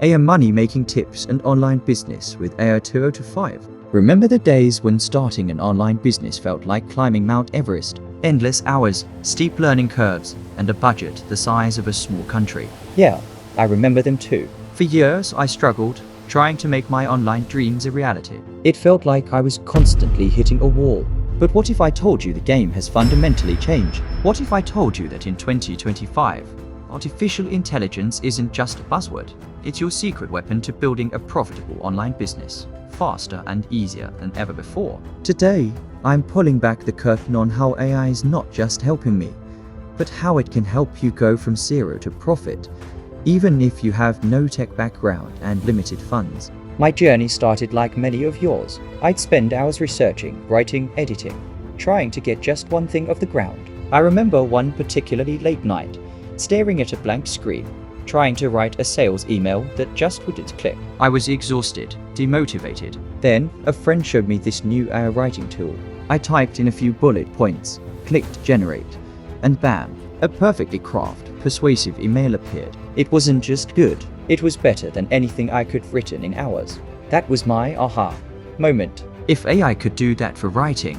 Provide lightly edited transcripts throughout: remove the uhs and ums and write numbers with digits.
AI money-making tips and online business with AI 2025. Remember the days when starting an online business felt like climbing Mount Everest? Endless hours, steep learning curves, and a budget the size of a small country. Yeah, I remember them too. For years, I struggled, trying to make my online dreams a reality. It felt like I was constantly hitting a wall. But what if I told you the game has fundamentally changed? What if I told you that in 2025, artificial intelligence isn't just a buzzword, it's your secret weapon to building a profitable online business, faster and easier than ever before? Today, I'm pulling back the curtain on how AI is not just helping me, but how it can help you go from zero to profit, even if you have no tech background and limited funds. My journey started like many of yours. I'd spend hours researching, writing, editing, trying to get just one thing off the ground. I remember one particularly late night, staring at a blank screen, trying to write a sales email that just wouldn't click. I was exhausted, demotivated. Then, a friend showed me this new AI writing tool. I typed in a few bullet points, clicked generate, and bam, a perfectly crafted, persuasive email appeared. It wasn't just good, it was better than anything I could have written in hours. That was my aha moment. If AI could do that for writing,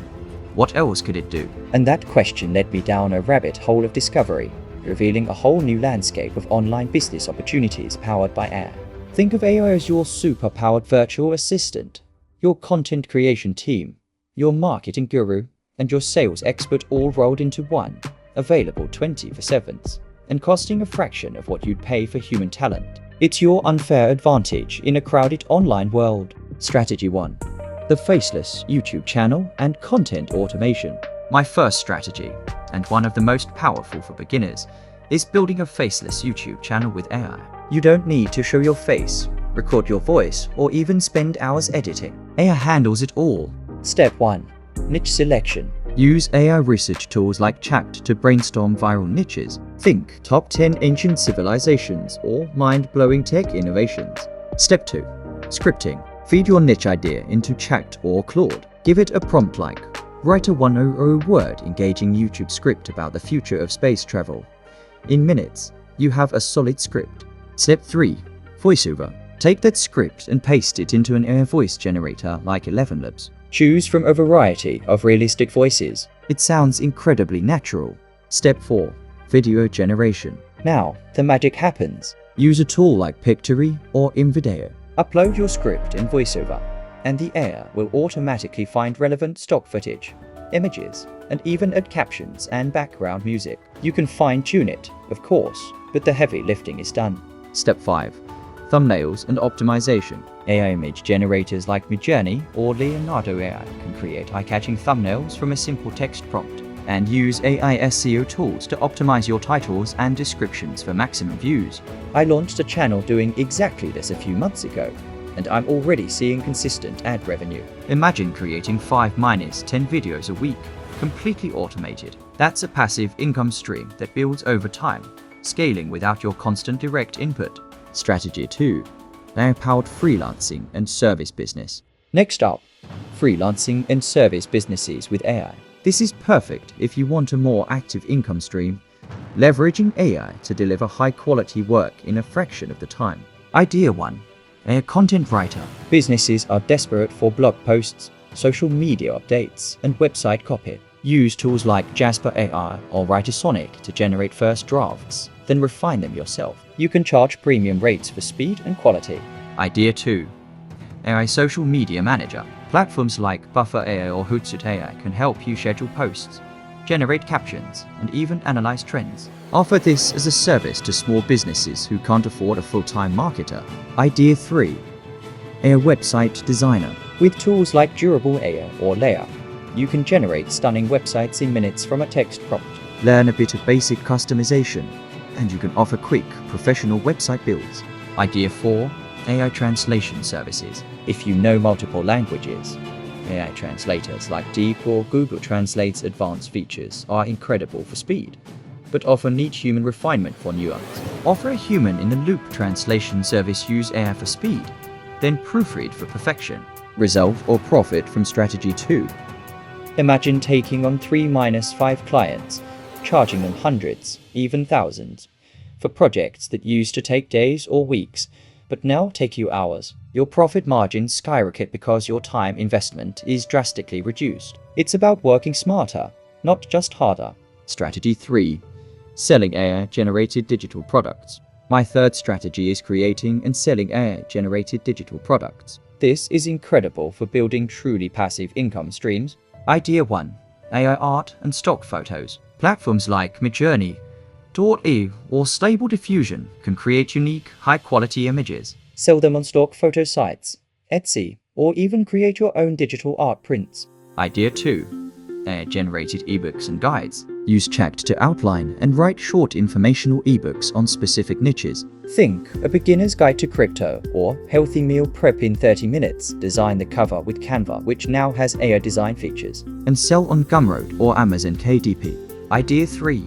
what else could it do? And that question led me down a rabbit hole of discovery, revealing a whole new landscape of online business opportunities powered by AI. Think of AI as your super-powered virtual assistant, your content creation team, your marketing guru, and your sales expert all rolled into one, available 24/7, and costing a fraction of what you'd pay for human talent. It's your unfair advantage in a crowded online world. Strategy 1. The faceless YouTube channel and content automation. My first strategy, and one of the most powerful for beginners, is building a faceless YouTube channel with AI. You don't need to show your face, record your voice, or even spend hours editing. AI handles it all. Step 1. Niche selection. Use AI research tools like Chat to brainstorm viral niches. Think top 10 ancient civilizations or mind-blowing tech innovations. Step 2. Scripting. Feed your niche idea into Chat or Claude. Give it a prompt like, write a 100-word engaging YouTube script about the future of space travel. In minutes, you have a solid script. Step 3. Voiceover. Take that script and paste it into an AI voice generator like 11 Labs. Choose from a variety of realistic voices. It sounds incredibly natural. Step 4. Video generation. Now, the magic happens. Use a tool like Pictory or InVideo. Upload your script in VoiceOver, and the AI will automatically find relevant stock footage, images, and even add captions and background music. You can fine-tune it, of course, but the heavy lifting is done. Step 5. Thumbnails and optimization. AI image generators like Midjourney or Leonardo AI can create eye-catching thumbnails from a simple text prompt. And use AI SEO tools to optimize your titles and descriptions for maximum views. I launched a channel doing exactly this a few months ago, and I'm already seeing consistent ad revenue. Imagine creating 5-10 videos a week, completely automated. That's a passive income stream that builds over time, scaling without your constant direct input. Strategy 2. AI-powered freelancing and service business. Next up, freelancing and service businesses with AI. This is perfect if you want a more active income stream, leveraging AI to deliver high-quality work in a fraction of the time. Idea 1. AI content writer. Businesses are desperate for blog posts, social media updates, and website copy. Use tools like Jasper AI or Writersonic to generate first drafts, then refine them yourself. You can charge premium rates for speed and quality. Idea 2. AI social media manager. Platforms like Buffer AI or Hootsuite AI can help you schedule posts, generate captions, and even analyze trends. Offer this as a service to small businesses who can't afford a full-time marketer. Idea 3. AI website designer. With tools like Durable AI or Layer, you can generate stunning websites in minutes from a text prompt. Learn a bit of basic customization, and you can offer quick, professional website builds. Idea 4. AI translation services. If you know multiple languages, AI translators like Deep or Google Translate's advanced features are incredible for speed, but often need human refinement for nuance. Offer a human-in-the-loop translation service, use AI for speed, then proofread for perfection. Resolve or profit from strategy 2. Imagine taking on 3-5 clients, charging them hundreds, even thousands, for projects that used to take days or weeks, but now take you hours. Your profit margins skyrocket because your time investment is drastically reduced. It's about working smarter, not just harder. Strategy 3. Selling AI-generated digital products. My third strategy is creating and selling AI-generated digital products. This is incredible for building truly passive income streams. Idea 1. AI art and stock photos. Platforms like Midjourney, .e or Stable Diffusion can create unique, high-quality images. Sell them on stock photo sites, Etsy, or even create your own digital art prints. Idea 2. AI-generated ebooks and guides. Use chat to outline and write short informational ebooks on specific niches. Think A Beginner's Guide to Crypto or Healthy Meal Prep in 30 Minutes. Design the cover with Canva, which now has AI design features. And sell on Gumroad or Amazon KDP. Idea 3.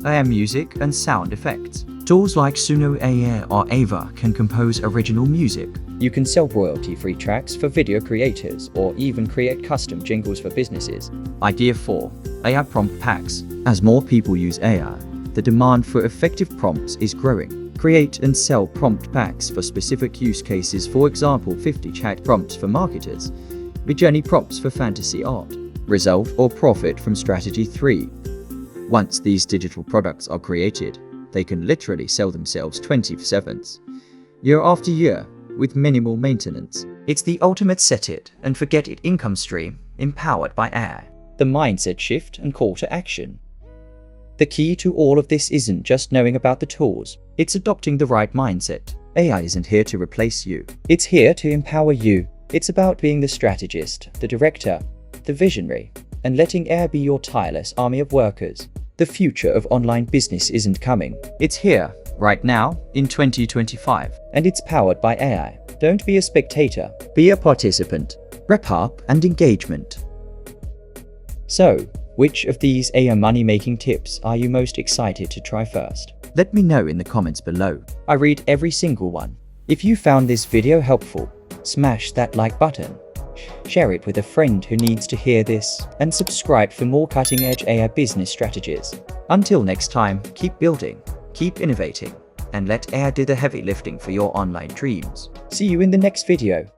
AI music and sound effects. Tools like Suno AI or Ava can compose original music. You can sell royalty-free tracks for video creators or even create custom jingles for businesses. Idea 4. AI prompt packs. As more people use AI, the demand for effective prompts is growing. Create and sell prompt packs for specific use cases, for example 50 chat prompts for marketers, Midjourney prompts for fantasy art. Result or profit from strategy 3. Once these digital products are created, they can literally sell themselves 24/7, year after year, with minimal maintenance. It's the ultimate set it and forget it income stream, empowered by AI. The mindset shift and call to action. The key to all of this isn't just knowing about the tools, it's adopting the right mindset. AI isn't here to replace you. It's here to empower you. It's about being the strategist, the director, the visionary, and letting AI be your tireless army of workers. The future of online business isn't coming. It's here, right now, in 2025. And it's powered by AI. Don't be a spectator. Be a participant. Wrap up and engagement. So, which of these AI money-making tips are you most excited to try first? Let me know in the comments below. I read every single one. If you found this video helpful, smash that like button. Share it with a friend who needs to hear this, and subscribe for more cutting-edge AI business strategies. Until next time, keep building, keep innovating, and let AI do the heavy lifting for your online dreams. See you in the next video.